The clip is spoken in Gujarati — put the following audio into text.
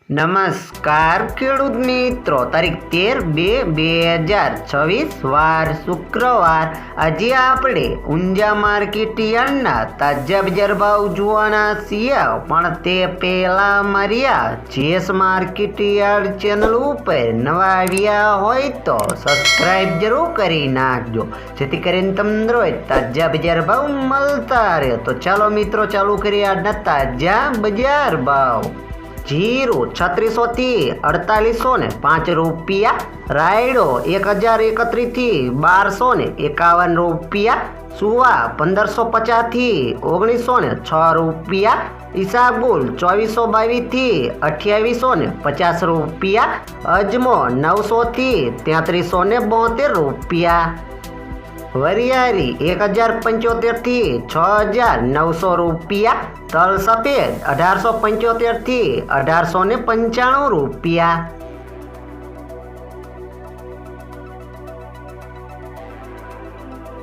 નમસ્કાર ખેડૂત મિત્રો, તારીખ 13/2/2026 વાર શુક્રવાર। આજે આપણે ઊંઝા માર્કેટ યાર્ડના તાજા બજાર ભાવ જોવાના છીએ, પણ તે પહેલા મારી જેસ માર્કેટ યાર્ડ ચેનલ ઉપર નવા આવ્યા હોય તો સબસ્ક્રાઇબ જરૂર કરી નાખજો, જેથી કરીને તમને રોજ તાજા બજાર ભાવ મળતા રહે। તો ચાલો મિત્રો, ચાલુ કરીએ આજના તાજા બજાર ભાવ। जीरो 3600 थी 4805 रुपया, रायडो 1031 थी 1251 रुपया, सुवा 1550 थी 1906 रुपया, ईसाबुल 2422 थी 2850 रुपया, अजमो 900 थी 3372 रुपया, वरियारी 1075 थी 6900 रुपया, तल सफेद 1875 थी 1895 रुपया।